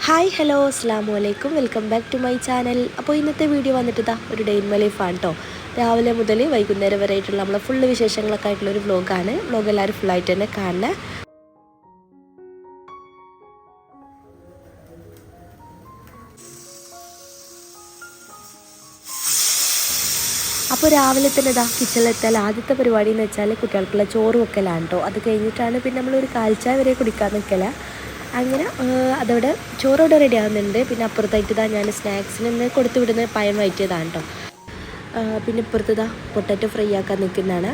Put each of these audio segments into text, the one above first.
Hi hello അസ്സാം വലൈക്കും welcome back to my channel. അപ്പോൾ ഇന്നത്തെ വീഡിയോ വന്നിട്ട് ഒരു ഡേ ഇൻ മൈ ലൈഫാണ് കേട്ടോ. രാവിലെ മുതൽ വൈകുന്നേരം വരെ ആയിട്ടുള്ള നമ്മളെ ഫുള്ള് വിശേഷങ്ങളൊക്കെ ആയിട്ടുള്ളൊരു വ്ലോഗാണ്. വ്ലോഗ് എല്ലാവരും ഫുള്ളായിട്ട് തന്നെ കാണണേ. അപ്പോൾ രാവിലെ തന്നെ കിച്ചണിലെത്താൽ ആദ്യത്തെ പരിപാടി എന്ന് വെച്ചാൽ കുട്ടികൾക്കുള്ള ചോറ് വെക്കലാണ് കേട്ടോ. അത് കഴിഞ്ഞിട്ടാണ് പിന്നെ നമ്മളൊരു കാൽച്ചായ വരെ കുടിക്കാൻ നിൽക്കല. അങ്ങനെ അതവിടെ ചോറോടെ റെഡി ആകുന്നുണ്ട്. പിന്നെ അപ്പുറത്തായിട്ട് ഞാൻ സ്നാക്സിന് തന്നെ കൊടുത്തു വിടുന്ന പഴം വയറ്റിയതാണ് കേട്ടോ. പിന്നെ ഇപ്പുറത്ത് പൊട്ടാറ്റോ ഫ്രൈ ആക്കാൻ നിൽക്കുന്നതാണ്.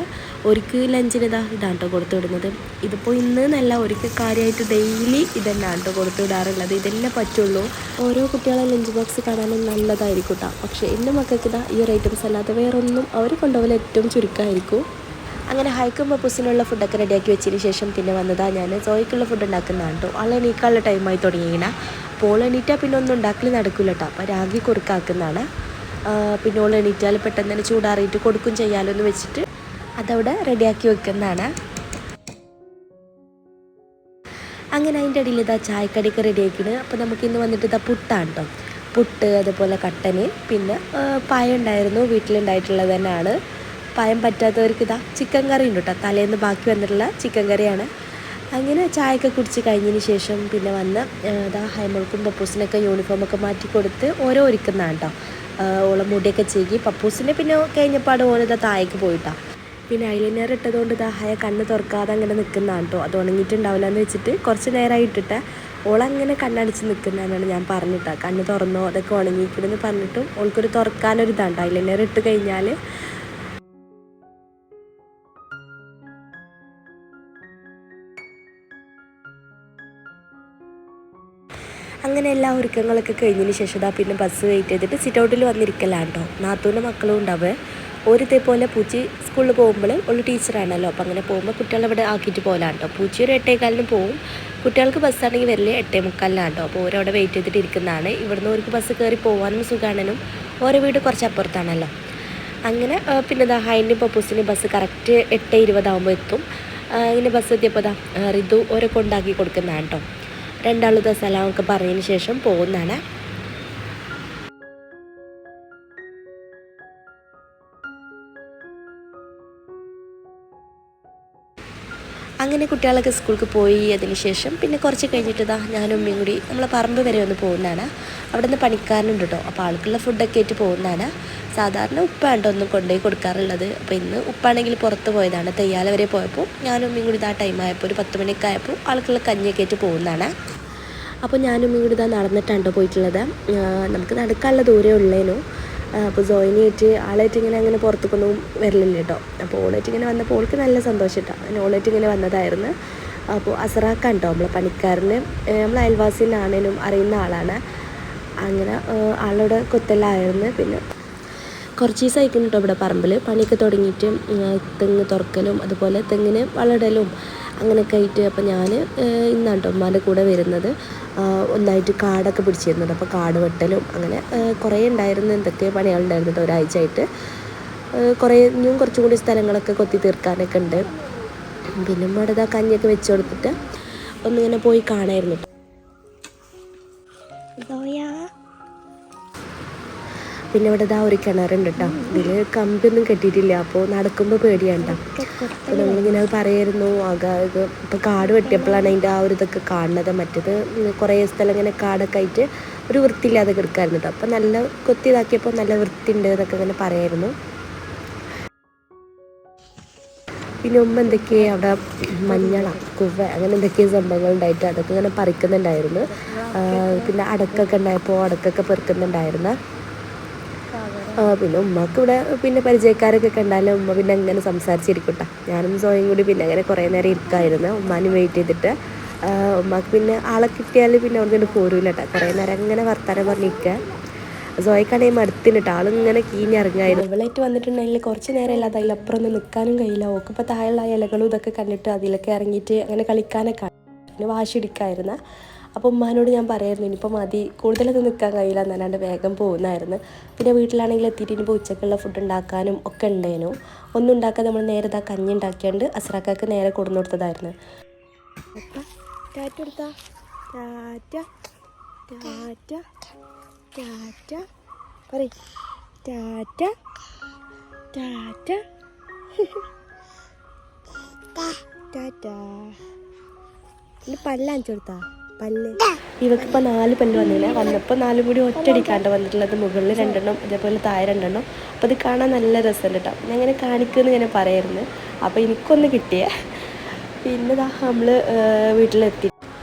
ഒരിക്ക് ലഞ്ചിന് ഇതാണ് കേട്ടോ കൊടുത്തു വിടുന്നത്. ഇതിപ്പോൾ ഇന്ന് നല്ല ഒരിക്കൽ കാര്യമായിട്ട് ഡെയിലി ഇതന്നെയാണ് കേട്ടോ കൊടുത്തു വിടാറുള്ളത്. ഇതന്നെ പറ്റുള്ളൂ. ഓരോ കുട്ടികളെ ലഞ്ച് ബോക്സ് കാണാനും നല്ലതായിരിക്കും കേട്ടോ. പക്ഷേ എൻ്റെ മക്കൾക്ക് ഈ ഒരു ഐറ്റംസ് അല്ലാതെ വേറൊന്നും അവർ കൊണ്ടുപോകൽ ഏറ്റവും ചുരുക്കമായിരിക്കും. അങ്ങനെ ഹൈക്കും പപ്പൂസിനുള്ള ഫുഡൊക്കെ റെഡിയാക്കി വെച്ചതിന് ശേഷം പിന്നെ ഞാൻ സോയ്ക്കുള്ള ഫുഡ് ഉണ്ടാക്കുന്നതാണ് കേട്ടോ. ആൾ എണീക്കാനുള്ള ടൈമായി തുടങ്ങിയിങ്ങനെ. അപ്പോൾ എണീറ്റാൽ പിന്നെ ഒന്നും ഉണ്ടാക്കൽ നടക്കില്ല കേട്ടോ. അപ്പോൾ രാഗി കുറുക്കാക്കുന്നതാണ്. പിന്നെ ഓൾ എണീറ്റാൽ പെട്ടെന്ന് തന്നെ ചൂടാറിയിട്ട് കൊടുക്കും ചെയ്യാലോ എന്ന് വെച്ചിട്ട് അതവിടെ റെഡിയാക്കി വെക്കുന്നതാണ്. അങ്ങനെ അതിൻ്റെ ഇടയിൽ ചായക്കടിയൊക്കെ റെഡിയാക്കിയത്. അപ്പോൾ നമുക്കിന്ന് വന്നിട്ട് പുട്ടാണ് കേട്ടോ. പുട്ട്, അതുപോലെ കട്ടന്, പിന്നെ പായ ഉണ്ടായിരുന്നു, വീട്ടിലുണ്ടായിട്ടുള്ളത് തന്നെയാണ്. പഴം പറ്റാത്തവർക്ക് ചിക്കൻ കറി ഉണ്ട് കേട്ടോ. തലേന്ന് ബാക്കി വന്നിട്ടുള്ള ചിക്കൻ കറിയാണ്. അങ്ങനെ ചായയൊക്കെ കുടിച്ച് കഴിഞ്ഞതിന് ശേഷം പിന്നെ ഹൈമോൾക്കും പപ്പൂസിനൊക്കെ യൂണിഫോമൊക്കെ മാറ്റി കൊടുത്ത് ഓരോ ഒരുക്കുന്നതാണ് കേട്ടോ. ഓളം മുടിയൊക്കെ ചെയ്യി. പപ്പൂസിൻ്റെ പിന്നെ കഴിഞ്ഞപ്പാട് ഓരോ താഴേക്ക് പോയിട്ടാണ്. പിന്നെ ഐലൈനർ ഇട്ടതുകൊണ്ട് ഹയ കണ്ണ് തുറക്കാതെ അങ്ങനെ നിൽക്കുന്നതാണ് കേട്ടോ. അത് ഉണങ്ങിയിട്ടുണ്ടാവില്ല എന്ന് വെച്ചിട്ട് കുറച്ച് നേരമായി ഇട്ടിട്ട് ഓളങ്ങനെ കണ്ണടിച്ച് നിൽക്കുന്നതാണ് ഞാൻ പറഞ്ഞിട്ടാണ്. കണ്ണ് തുറന്നോ അതൊക്കെ ഉണങ്ങിയിക്കണമെന്ന് പറഞ്ഞിട്ടും ഓൾക്കൊരു തുറക്കാനൊരിതാണ് കേട്ടോ. ഐലൈനർ ഇട്ട് കഴിഞ്ഞാൽ അങ്ങനെ എല്ലാ ഒരുക്കങ്ങളൊക്കെ കഴിഞ്ഞതിന് ശേഷം പിന്നെ ബസ് വെയിറ്റ് ചെയ്തിട്ട് സിറ്റ് ഔട്ടിൽ വന്നിരിക്കലാണ് കേട്ടോ. നാത്തൂൻ്റെ മക്കളും ഉണ്ടാവുക. ഇതേപോലെ പൂച്ചി സ്കൂളിൽ പോകുമ്പോൾ ഒരു ടീച്ചറാണല്ലോ. അപ്പോൾ അങ്ങനെ പോകുമ്പോൾ കുട്ടികളെ ഇവിടെ ആക്കിയിട്ട് പോകലാണ് കേട്ടോ. പൂച്ചി ഒരു 8:15 പോവും. കുട്ടികൾക്ക് ബസ്സാണെങ്കിൽ വരല് 8:45 കേട്ടോ. അപ്പോൾ ഓരവിടെ വെയിറ്റ് ചെയ്തിട്ട് ഇരിക്കുന്നതാണ്. ഇവിടുന്ന് അവർക്ക് ബസ് കയറി പോകാനും സുഖാണെന്നും ഓരോ വീട് കുറച്ച് അപ്പുറത്താണല്ലോ. അങ്ങനെ പിന്നെ ഹൈൻ്റെയും പപ്പൂസിൻ്റെയും ബസ് കറക്റ്റ് 8:20 ആകുമ്പോൾ എത്തും. ഇങ്ങനെ ബസ് എത്തിയപ്പോൾ റിതു ഓരോ കൊണ്ടാക്കി കൊടുക്കുന്നതാണ് കേട്ടോ. രണ്ടാളും സലാമൊക്കെ പറഞ്ഞതിന് ശേഷം പോകുന്നതാണ്. അങ്ങനെ കുട്ടികളൊക്കെ സ്കൂൾക്ക് പോയി. അതിന് ശേഷം പിന്നെ കുറച്ച് കഴിഞ്ഞിട്ട് ഞാനും ഉമ്മയും കൂടി നമ്മളെ പറമ്പ് വരെ ഒന്ന് പോകുന്നതാണ്. അവിടെ നിന്ന് പണിക്കാരനുണ്ട് കേട്ടോ. അപ്പോൾ ആൾക്കുള്ള ഫുഡൊക്കെ ആയിട്ട് പോകുന്നതാണ്. സാധാരണ ഉപ്പാണ് ഒന്നും കൊണ്ടുപോയി കൊടുക്കാറുള്ളത്. അപ്പോൾ ഇന്ന് ഉപ്പാണെങ്കിൽ പുറത്ത് പോയതാണ്. തെയ്യാല വരെ പോയപ്പോൾ ഞാനും ഉമ്മയും കൂടി ടൈമായപ്പോൾ ഒരു 10 മണിയൊക്കെ ആയപ്പോൾ ആൾക്കുള്ള കഞ്ഞിയൊക്കെ ആയിട്ട് പോകുന്നതാണ്. അപ്പോൾ ഞാനും ഇവിടെ നടന്നിട്ടാണ് പോയിട്ടുള്ളത്. നമുക്ക് നടക്കാനുള്ള ദൂരമേ ഉള്ളേനു. അപ്പോൾ സോയിനായിട്ട് ആളായിട്ട് അങ്ങനെ പുറത്തേക്കൊന്നും വരലില്ല കേട്ടോ. അപ്പോൾ ഓളായിട്ട് ഇങ്ങനെ വന്നപ്പോൾ ഓൾക്ക് നല്ല സന്തോഷം കേട്ടോ. അങ്ങനെ ഓളായിട്ട് ഇങ്ങനെ വന്നതായിരുന്നു. അപ്പോൾ അസറാക്കാൻ കേട്ടോ നമ്മളെ പണിക്കാരന്, നമ്മളെ അയൽവാസിനാണേലും അറിയുന്ന ആളാണ്. അങ്ങനെ ആളോട് കൊത്തെല്ലാമായിരുന്നു. പിന്നെ കുറച്ച് ദിവസമായിരിക്കും കേട്ടോ ഇവിടെ പറമ്പിൽ പണിയൊക്കെ തുടങ്ങിയിട്ട്. തെങ്ങ് തുറക്കലും അതുപോലെ തെങ്ങിന് വളമിടലും അങ്ങനെയൊക്കെ ആയിട്ട്. അപ്പോൾ ഞാൻ ഇന്നാണ് കേട്ടോ ഉമ്മാൻ്റെ കൂടെ വരുന്നത്. ഒന്നായിട്ട് കാടൊക്കെ പിടിച്ചിരുന്നത്. അപ്പോൾ കാട് വെട്ടലും അങ്ങനെ കുറേ ഉണ്ടായിരുന്നു. എന്തൊക്കെ പണികളുണ്ടായിരുന്നു കേട്ടോ ഒരാഴ്ചയായിട്ട്. ഇനിയും കുറച്ചും കൂടി സ്ഥലങ്ങളൊക്കെ കൊത്തി തീർക്കാനൊക്കെ ഉണ്ട്. പിന്നെ ഇവിടെ കഞ്ഞിയൊക്കെ വെച്ച് കൊടുത്തിട്ട് ഒന്നിങ്ങനെ പോയി കാണായിരുന്നു. പിന്നെ ഇവിടെ ഒരു കിണറുണ്ട് കേട്ടോ. ഇതിൽ കമ്പിയൊന്നും കെട്ടിയിട്ടില്ല. അപ്പോൾ നടക്കുമ്പോൾ പേടിയാണ് കേട്ടോ. അപ്പോൾ നമ്മളിങ്ങനെ പറയായിരുന്നു ഇപ്പോൾ കാട് വെട്ടിയപ്പോഴാണ് അതിൻ്റെ ഒരു ഇതൊക്കെ കാണുന്നത്. മറ്റേത് കുറേ സ്ഥലം ഇങ്ങനെ കാടൊക്കെ ആയിട്ട് ഒരു വൃത്തിയില്ലാതെ കിടക്കായിരുന്നു കേട്ടോ. അപ്പോൾ നല്ല കൊത്തി ഇതാക്കിയപ്പോൾ നല്ല വൃത്തിയുണ്ട് എന്നൊക്കെ ഇങ്ങനെ പറയായിരുന്നു. പിന്നെ ഉമ്മ എന്തൊക്കെയോ അവിടെ മഞ്ഞള കുവ്വ അങ്ങനെ എന്തൊക്കെയോ സംഭവങ്ങൾ ഉണ്ടായിട്ട് അതൊക്കെ ഇങ്ങനെ പറിക്കുന്നുണ്ടായിരുന്നു. പിന്നെ അടക്കൊക്കെ ഉണ്ടായപ്പോൾ അടക്കൊക്കെ പെറുക്കുന്നുണ്ടായിരുന്നു. പിന്നെ ഉമ്മക്ക് ഇവിടെ പിന്നെ പരിചയക്കാരൊക്കെ കണ്ടാലും ഉമ്മ പിന്നെ അങ്ങനെ സംസാരിച്ചിരിക്കും കേട്ടോ. ഞാനും സോയും കൂടി പിന്നെ അങ്ങനെ കുറേ നേരം ഇരിക്കുമായിരുന്നു ഉമ്മാനെ വെയിറ്റ് ചെയ്തിട്ട്. ഉമ്മക്ക് പിന്നെ ആളെ കിട്ടിയാൽ പിന്നെ അവിടെ പോരൂല കേട്ടോ. കുറേ നേരം അങ്ങനെ വർത്താനം പറഞ്ഞിരിക്കുക. സോയ്ക്കാണെങ്കിൽ മടുത്തിന് കേട്ടോ. ആളിങ്ങനെ കീഞ്ഞിറങ്ങായിരുന്നു. ഇവളായിട്ട് വന്നിട്ടുണ്ടെങ്കിൽ കുറച്ച് നേരം ഇല്ലാതെ അതിലപ്പുറം ഒന്നും നിൽക്കാനും കഴിയില്ല. ഓക്കിപ്പോൾ താഴെയുള്ള ഇലകളും ഇതൊക്കെ കണ്ടിട്ട് അതിലൊക്കെ ഇറങ്ങിയിട്ട് അങ്ങനെ കളിക്കാനൊക്കെ പിന്നെ വാശി ഇടിക്കായിരുന്നു. അപ്പോൾ ഉമ്മാനോട് ഞാൻ പറയായിരുന്നു ഇനിയിപ്പോൾ മതി, കൂടുതലൊന്നും നിൽക്കാൻ കഴിയില്ല എന്നല്ലാണ്ട് വേഗം പോകുന്നതായിരുന്നു. പിന്നെ വീട്ടിലാണെങ്കിൽ എത്തിയിട്ട് ഇനിയിപ്പോൾ ഉച്ചക്കുള്ള ഫുഡ് ഉണ്ടാക്കാനും ഒക്കെ ഉണ്ടായിരുന്നു. ഒന്നും ഉണ്ടാക്കാൻ നമ്മൾ നേരെ കഞ്ഞി ഉണ്ടാക്കിയാണ്ട് അസ്രാക്കാക്ക് നേരെ കൊടുന്നു കൊടുത്തതായിരുന്നു. ടാറ്റ കൊടുത്താ ടാറ്റ. ടാറ്റ ടാറ്റ പറയ് ടാറ്റ ടാറ്റ ടാറ്റ. ഇനി പല്ലാഞ്ചു കൊടുത്താ പല്ല് ഇവക്കിപ്പോൾ 4 പല്ല് വന്നില്ല. വന്നപ്പോൾ 4 കൂടി ഒറ്റയടിക്കാണ്ട് വന്നിട്ടുള്ളത്. മുകളിൽ 2 അതേപോലെ താഴെ 2. അപ്പോൾ അത് കാണാൻ നല്ല രസമുണ്ട് കേട്ടോ. ഞാൻ ഇങ്ങനെ കാണിക്കുമെന്ന് ഇങ്ങനെ പറയായിരുന്നു. അപ്പോൾ എനിക്കൊന്ന് കിട്ടിയേ. പിന്നെ നമ്മൾ വീട്ടിലെത്തി.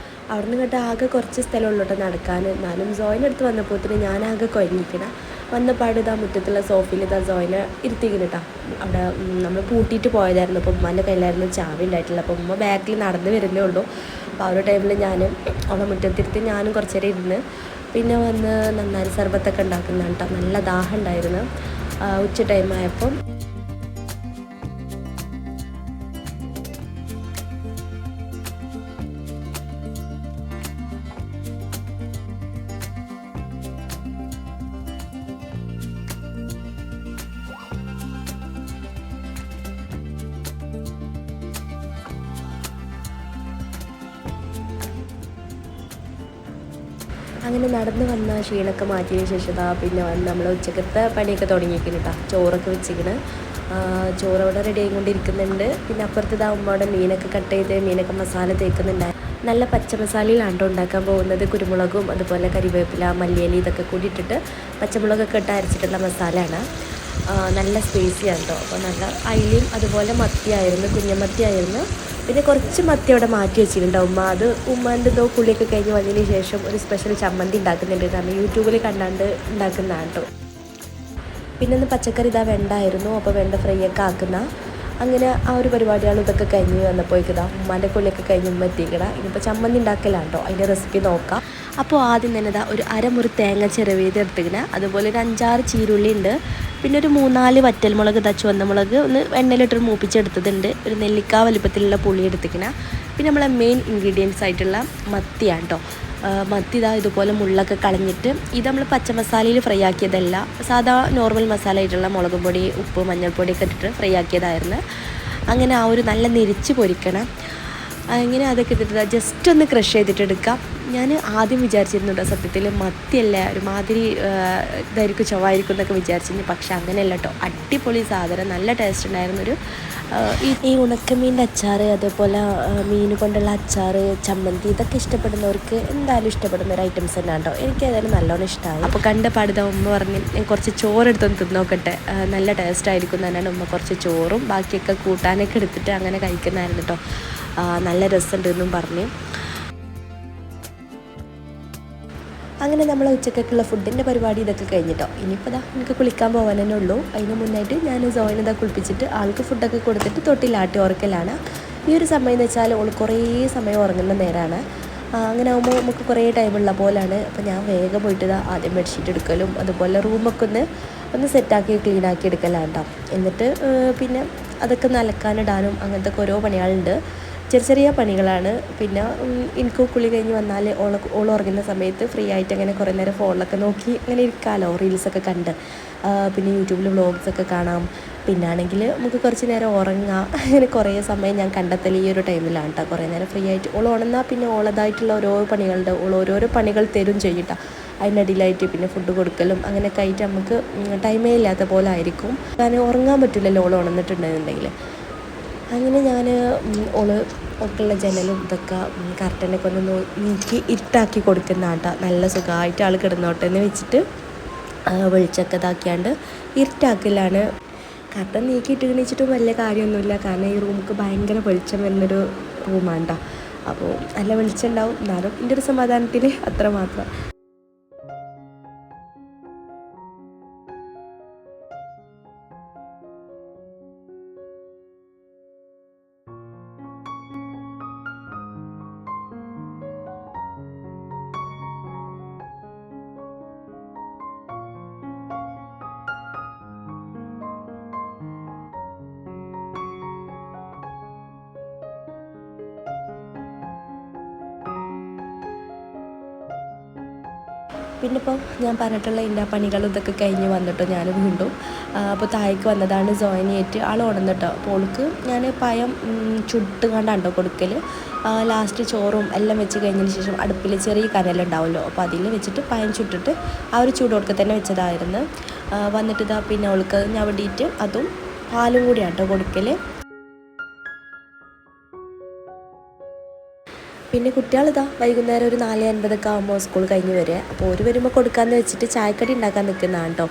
അവിടെ നിന്ന് കേട്ടോ ആകെ കുറച്ച് സ്ഥലമുള്ളൂ കേട്ടോ നടക്കാൻ. എന്നാലും സോയിനടുത്ത് വന്നപ്പോൾ ഞാനാകെ കുഴഞ്ഞിരിക്കണം. വന്നപാട് ഇതാ മുറ്റത്തുള്ള സോഫയിൽ ഇതാ സോയിനെ ഇരുത്തിക്കണം കേട്ടോ. അവിടെ നമ്മൾ പൂട്ടിയിട്ട് പോയതായിരുന്നു. അപ്പോൾ ഉമ്മാൻ്റെ കയ്യിലായിരുന്നു ചാവി ഉണ്ടായിട്ടില്ല. അപ്പോൾ ഉമ്മ ബാക്കിൽ നടന്ന് വരുന്നേ ഉള്ളൂ. അപ്പോൾ ആ ഒരു ടൈമിൽ ഞാൻ അവിടെ മുറ്റത്തിരുത്തി ഞാനും കുറച്ച് നേരം ഇരുന്ന് പിന്നെ വന്ന് നന്നായി സർബത്തൊക്കെ ഉണ്ടാക്കുന്നതാണ് കേട്ടോ. നല്ല ദാഹം ഉണ്ടായിരുന്നു ഉച്ച ടൈമായപ്പം. അങ്ങനെ നടന്ന് വന്ന ക്ഷീണമൊക്കെ മാറ്റിയതിന് ശേഷം പിന്നെ വന്ന് നമ്മൾ ഉച്ചക്കത്തെ പണിയൊക്കെ തുടങ്ങിയിരിക്കുന്നു കേട്ടോ. ചോറൊക്കെ വെച്ചിരിക്കണ്. ചോറ് അവിടെ റെഡി ആയിക്കൊണ്ടിരിക്കുന്നുണ്ട്. പിന്നെ അപ്പുറത്ത് ഉമ്മയുടെ മീനൊക്കെ കട്ട് ചെയ്ത് മീനൊക്കെ മസാല തേക്കുന്നുണ്ടായി. നല്ല പച്ച മസാലയിലാണ് ഉണ്ടാക്കാൻ പോകുന്നത്. കുരുമുളകും അതുപോലെ കരിവേപ്പില മല്ലിയില ഇതൊക്കെ കൂടി ഇട്ടിട്ട് പച്ചമുളകൊക്കെ ഇട്ട് അരച്ചിട്ടുള്ള മസാലയാണ്. നല്ല സ്പൈസിയാണ് കേട്ടോ. അപ്പോൾ നല്ല അയിലയും അതുപോലെ മത്തിയായിരുന്നു, കുഞ്ഞമത്തിയായിരുന്നു. പിന്നെ കുറച്ച് മത്തി അവിടെ മാറ്റി വെച്ചിട്ടുണ്ടാവും ഉമ്മ. അത് ഉമ്മാൻ്റെ കുളിയൊക്കെ കഴിഞ്ഞ് വന്നതിന് ശേഷം ഒരു സ്പെഷ്യൽ ചമ്മന്തി ഉണ്ടാക്കുന്നുണ്ട്. കാരണം യൂട്യൂബിൽ കണ്ടാണ്ട് ഉണ്ടാക്കുന്നതാണ് കേട്ടോ. പിന്നെ ഒന്ന് പച്ചക്കറി വെണ്ടായിരുന്നു. അപ്പോൾ വെണ്ട ഫ്രൈ ഒക്കെ ആക്കുന്ന അങ്ങനെ ആ ഒരു പരിപാടികൾ ഇതൊക്കെ കഴിഞ്ഞ് വന്നപ്പോഴേക്കിതാ ഉമ്മാൻ്റെ കുളിയൊക്കെ കഴിഞ്ഞ് ഉമ്മ എത്തിക്കട. ഇനിയിപ്പോൾ ചമ്മന്തി ഉണ്ടാക്കലാണ് കേട്ടോ. അതിൻ്റെ റെസിപ്പി നോക്കാം. അപ്പോൾ ആദ്യം തന്നെ ഒരു അരമുറി തേങ്ങ ചിരവിയത് എടുത്തിങ്ങനെ. അതുപോലെ ഒരു 5-6 ചീരുള്ളി ഉണ്ട്. പിന്നെ ഒരു 3-4 വറ്റൽമുളക് ചുവന്ന മുളക് ഒന്ന് എണ്ണയിലിട്ടൊരു മൂപ്പിച്ചെടുത്തതുണ്ട്. ഒരു നെല്ലിക്ക വലിപ്പത്തിലുള്ള പുളി എടുത്തിങ്ങനെ. പിന്നെ നമ്മളെ മെയിൻ ഇൻഗ്രീഡിയൻസ് ആയിട്ടുള്ള മത്തിയാണ് കേട്ടോ. മത്തി ഇതുപോലെ മുള്ളൊക്കെ കളഞ്ഞിട്ട് ഇത് നമ്മൾ പച്ചമസാലയിൽ ഫ്രൈ ആക്കിയതല്ല, സാധാ നോർമൽ മസാല ആയിട്ടുള്ള മുളക് പൊടി ഉപ്പ് മഞ്ഞൾപ്പൊടിയൊക്കെ ഇട്ടിട്ട് ഫ്രൈ ആക്കിയതായിരുന്നു. അങ്ങനെ ആ ഒരു നല്ല നെരിച്ച് പൊരിക്കണം. അങ്ങനെ അതൊക്കെ ഇട്ടിട്ട് ജസ്റ്റ് ഒന്ന് ക്രഷ് ചെയ്തിട്ട് എടുക്കാം. ഞാൻ ആദ്യം വിചാരിച്ചിരുന്നുണ്ടോ സത്യത്തിൽ മത്തിയല്ല ഒരുമാതിരി ഇതായിരിക്കും ചൊവ്വായിരിക്കും എന്നൊക്കെ വിചാരിച്ചിരുന്നു. പക്ഷെ അങ്ങനെയല്ല കേട്ടോ. അടിപൊളി സാധനം, നല്ല ടേസ്റ്റ് ഉണ്ടായിരുന്നൊരു ഈ ഉണക്കമീൻ്റെ അച്ചാർ അതേപോലെ മീൻ കൊണ്ടുള്ള അച്ചാർ ചമ്മന്തി ഇതൊക്കെ ഇഷ്ടപ്പെടുന്നവർക്ക് എന്തായാലും ഇഷ്ടപ്പെടുന്ന ഒരു ഐറ്റംസ് തന്നെയാണ് കേട്ടോ. എനിക്ക് ഏതായാലും നല്ലോണം ഇഷ്ടമായി. അപ്പോൾ കണ്ടപാടുത ഉമ്മ പറഞ്ഞ് ഞാൻ കുറച്ച് ചോറെടുത്തൊന്ന് തിന്നോക്കട്ടെ, നല്ല ടേസ്റ്റ് ആയിരിക്കും തന്നെയാണ് ഉമ്മ കുറച്ച് ചോറും ബാക്കിയൊക്കെ കൂട്ടാനൊക്കെ എടുത്തിട്ട് അങ്ങനെ കഴിക്കുന്നതായിരുന്നു കേട്ടോ. നല്ല രസമുണ്ടെന്നും പറഞ്ഞ് അങ്ങനെ നമ്മൾ ഉച്ചക്കൊക്കെയുള്ള ഫുഡിൻ്റെ പരിപാടി ഇതൊക്കെ കഴിഞ്ഞിട്ടോ. ഇനിയിപ്പോൾ എനിക്ക് കുളിക്കാൻ പോകാൻ തന്നെ ഉള്ളൂ. അതിന് മുന്നായിട്ട് ഞാൻ സോയിനെ കുളിപ്പിച്ചിട്ട് ആൾക്ക് ഫുഡൊക്കെ കൊടുത്തിട്ട് തൊട്ടിലാട്ടി ഉറക്കലാണ്. ഈ ഒരു സമയം എന്ന് വെച്ചാൽ ഓൾ കുറേ സമയം ഉറങ്ങുന്ന നേരമാണ്. അങ്ങനെ ആകുമ്പോൾ നമുക്ക് കുറേ ടൈമുള്ള പോലാണ്. അപ്പോൾ ഞാൻ വേഗം പോയിട്ട് ആദ്യം ബെഡ്ഷീറ്റ് എടുക്കലും അതുപോലെ റൂമൊക്കെ ഒന്ന് സെറ്റാക്കി ക്ലീനാക്കി എടുക്കലാണ് കേട്ടോ. എന്നിട്ട് പിന്നെ അതൊക്കെ അലക്കാനിടാനും അങ്ങനത്തെ ഓരോ പണികളുണ്ട്. ചെറിയ പണികളാണ്. പിന്നെ എനിക്ക് കുളി കഴിഞ്ഞ് വന്നാൽ ഓൾ ഉറങ്ങുന്ന സമയത്ത് ഫ്രീ ആയിട്ട് അങ്ങനെ കുറേ നേരം ഫോണിലൊക്കെ നോക്കി അങ്ങനെ ഇരിക്കാമല്ലോ, റീൽസൊക്കെ കണ്ട്. പിന്നെ യൂട്യൂബിൽ വ്ളോഗ്സൊക്കെ കാണാം. പിന്നെ ആണെങ്കിൽ നമുക്ക് കുറച്ച് നേരം ഉറങ്ങാം. അങ്ങനെ കുറേ സമയം ഞാൻ കണ്ടെത്തൽ ഈ ഒരു ടൈമിലാണ് കേട്ടോ. കുറേ നേരം ഫ്രീ ആയിട്ട് ഓൾ ഉണർന്നാൽ പിന്നെ ഓളതായിട്ടുള്ള ഓരോ പണികളുണ്ട്. ഓരോരോ പണികൾ തരും ചെയ്യട്ടോ. അതിനിടയിലായിട്ട് പിന്നെ ഫുഡ് കൊടുക്കലും അങ്ങനെയൊക്കെ ആയിട്ട് നമുക്ക് ടൈമേ ഇല്ലാത്ത പോലെ ആയിരിക്കും. കാരണം ഉറങ്ങാൻ പറ്റില്ലല്ലോ ഓൾ ഉണർന്നിട്ടുണ്ടെന്നുണ്ടെങ്കിൽ. അങ്ങനെ ഞാൻ ഒക്കെയുള്ള ജനലും ഇതൊക്കെ കർട്ടനൊക്കെ ഒന്ന് നീക്കി ഇരുട്ടാക്കി കൊടുക്കുന്നതാണ് കേട്ടോ. നല്ല സുഖമായിട്ട് ആൾ കിടന്നോട്ടെ എന്ന് വെച്ചിട്ട് വെളിച്ചൊക്കെ ഇതാക്കിയാണ്ട് ഇരുട്ടാക്കലാണ്. കർട്ടൻ നീക്കിയിട്ട് എണീച്ചിട്ടും വലിയ കാര്യമൊന്നുമില്ല. കാരണം ഈ റൂമിക്ക് ഭയങ്കര വെളിച്ചം വരുന്നൊരു റൂമാണ് കേട്ടോ. അപ്പോൾ നല്ല വെളിച്ചം ഉണ്ടാവും. എന്നാലും എൻ്റെ ഒരു സമാധാനത്തിന് അത്ര മാത്രം. പിന്നെ ഇപ്പോൾ ഞാൻ പറഞ്ഞിട്ടുള്ള എൻ്റെ പണികളും ഇതൊക്കെ കഴിഞ്ഞ് വന്നിട്ടോ ഞാൻ വീണ്ടും അപ്പോൾ താഴേക്ക് വന്നതാണ് സോനിയായിട്ട് ആൾ ഉണർന്നിട്ടോ. അപ്പോൾ ഓൾക്ക് ഞാൻ പഴം ചുട്ട് കണ്ടാണ്ടോ കൊടുക്കൽ. ലാസ്റ്റ് ചോറും എല്ലാം വെച്ച് കഴിഞ്ഞതിന് ശേഷം അടുപ്പിൽ ചെറിയ കനലുണ്ടാവുമല്ലോ, അപ്പോൾ അതിൽ വെച്ചിട്ട് പഴം ചുട്ടിട്ട് ആ ഒരു ചൂടോടുക്കെ തന്നെ വെച്ചതായിരുന്നു. വന്നിട്ട് ഇതാ പിന്നെ അവൾക്ക് ഞവടിയിട്ട് അതും പാലും കൂടിയാട്ടോ കൊടുക്കൽ. പിന്നെ കുട്ടികളിതാ വൈകുന്നേരം ഒരു 4:50 ആകുമ്പോൾ സ്കൂൾ കഴിഞ്ഞ് വരിക. അപ്പോൾ ഒരു വരുമ്പോൾ കൊടുക്കാമെന്ന് വെച്ചിട്ട് ചായക്കടി ഉണ്ടാക്കാൻ നിൽക്കുന്നതാണ് കേട്ടോ.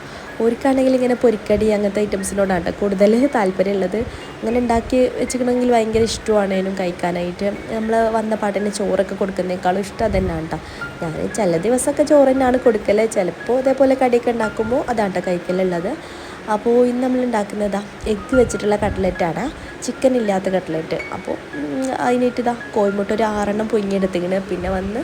ഓർക്കാണെങ്കിൽ ഇങ്ങനെ പൊരിക്കടി അങ്ങനത്തെ ഐറ്റംസിനോടാണ് കേട്ടോ കൂടുതൽ താല്പര്യമുള്ളത്. അങ്ങനെ ഉണ്ടാക്കി വെച്ചിട്ടുണ്ടെങ്കിൽ ഭയങ്കര ഇഷ്ടമാണേനും കഴിക്കാനായിട്ട്. നമ്മൾ വന്ന പാട്ടിന് ചോറൊക്കെ കൊടുക്കുന്നതിനേക്കാളും ഇഷ്ടം അത് തന്നെയാണ് കേട്ടോ. ഞാൻ ചില ദിവസമൊക്കെ ചോറ് തന്നെയാണ് കൊടുക്കൽ, ചിലപ്പോൾ അതേപോലെ കടിയൊക്കെ ഉണ്ടാക്കുമ്പോൾ അതാണ് കേട്ടോ കഴിക്കലുള്ളത്. അപ്പോൾ ഇന്ന് നമ്മൾ ഉണ്ടാക്കുന്നതാ എഗ്ഗ് വെച്ചിട്ടുള്ള കട്ട്ലറ്റാണ്, ചിക്കൻ ഇല്ലാത്ത കട്ട്ലറ്റ്. അപ്പോൾ അതിനായിട്ട് ഇതാ കോഴിമുട്ട ഒരു 6 പുഴുങ്ങിയെടുത്തിങ്ങനെ, പിന്നെ വന്ന്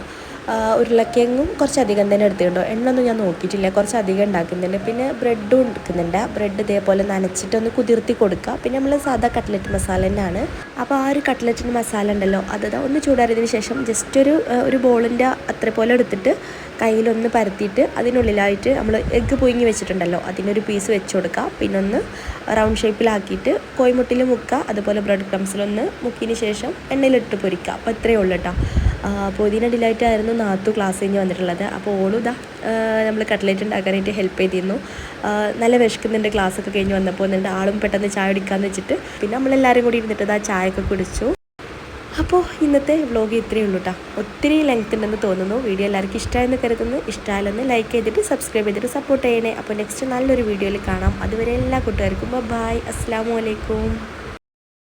ഉരുളക്കിഴങ്ങും കുറച്ചധികം തന്നെ എടുത്തിട്ടുണ്ടോ. എണ്ണൊന്നും ഞാൻ നോക്കിയിട്ടില്ല, കുറച്ചധികം ഉണ്ടാക്കുന്നുണ്ട്. പിന്നെ ബ്രെഡും എടുക്കുന്നുണ്ട്. ബ്രെഡ് ഇതേപോലെ നനച്ചിട്ടൊന്ന് കുതിർത്തി കൊടുക്കുക. പിന്നെ നമ്മൾ സാധാ കട്ട്ലറ്റ് മസാല തന്നെയാണ്. അപ്പോൾ ആ ഒരു കട്ട്ലറ്റിന് മസാല ഉണ്ടല്ലോ, അത് ഒന്ന് ചൂടാറിയതിന് ശേഷം ജസ്റ്റ് ഒരു ബോളിൻ്റെ അത്ര പോലെ എടുത്തിട്ട് കയ്യിലൊന്ന് പരത്തിയിട്ട് അതിനുള്ളിലായിട്ട് നമ്മൾ എഗ്ഗ് പുഴുങ്ങി വെച്ചിട്ടുണ്ടല്ലോ അതിനൊരു പീസ് വെച്ച് കൊടുക്കുക. പിന്നെ ഒന്ന് റൗണ്ട് ഷേപ്പിലാക്കിയിട്ട് കോഴിമുട്ടിൽ മുക്കുക, അതുപോലെ ബ്രെഡ് ക്രംസിലൊന്ന് മുക്കിയതിന് ശേഷം എണ്ണയിലിട്ട് പൊരിക്കുക. അപ്പോൾ ഇത്രയേ ഉള്ളൂ കേട്ടോ. അപ്പോൾ ഇതിനിടയിലായിട്ടായിരുന്നു നാത്തു ക്ലാസ് കഴിഞ്ഞ് വന്നിട്ടുള്ളത്. അപ്പോൾ ഓളും ഇതാ നമ്മൾ കട്ട്ലേറ്റ് ഉണ്ടാക്കാനായിട്ട് ഹെൽപ്പ് ചെയ്തിരുന്നു. നല്ല വിശക്കുന്നുണ്ട് ക്ലാസ്സൊക്കെ കഴിഞ്ഞ് വന്നപ്പോൾ. എന്നിട്ട് ആളും പെട്ടെന്ന് ചായ കുടിക്കാമെന്ന് വെച്ചിട്ട് പിന്നെ നമ്മളെല്ലാവരും കൂടി ഇരുന്നിട്ട് ഇതാ ചായയൊക്കെ കുടിച്ചു. അപ്പോൾ ഇന്നത്തെ വ്ലോഗ് ഇത്രയേ ഉള്ളൂ കേട്ടോ. ഒത്തിരി ലെങ്ത് ഉണ്ടെന്ന് തോന്നുന്നു. വീഡിയോ എല്ലാവർക്കും ഇഷ്ടമായെന്ന് കരുതുന്നു. ഇഷ്ടമായാലൊന്ന് ലൈക്ക് ചെയ്തിട്ട് സബ്സ്ക്രൈബ് ചെയ്തിട്ട് സപ്പോർട്ട് ചെയ്യണേ. അപ്പോൾ നെക്സ്റ്റ് നല്ലൊരു വീഡിയോയിൽ കാണാം. അതുവരെ എല്ലാ കൂട്ടുകാർക്കും ബൈ, അസ്സലാമു അലൈക്കും.